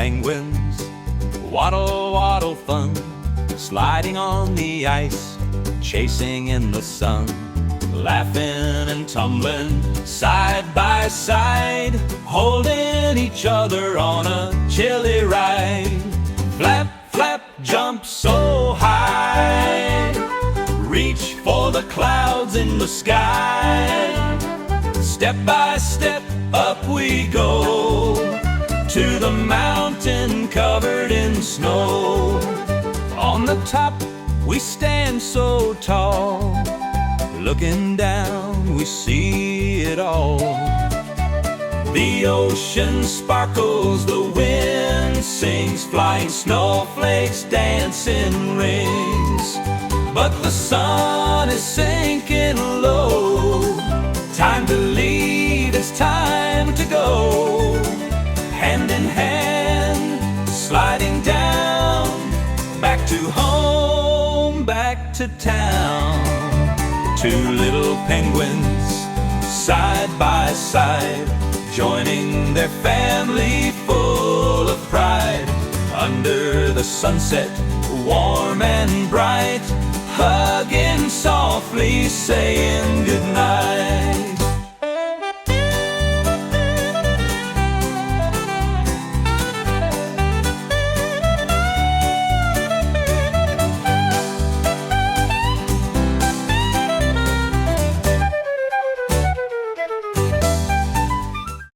penguins. Waddle, waddle fun, sliding on the ice, chasing in the sun, laughing and tumbling, side by side, holding each other on a chilly ride. Flap, flap, jump so high, reach for the clouds in the sky. Step by step up we go, to the mountain covered in snow. On the top we stand so tall, looking down we see it all. The ocean sparkles, the wind sings, flying snowflakes dance in rings. But the sun is sinking low, time to leave, it's time to go. Hand in hand, sliding down, back to home, back to town. Two little penguins, side by side, joining their family full of pride. Under the sunset, warm and bright, hugging softly, saying goodnight.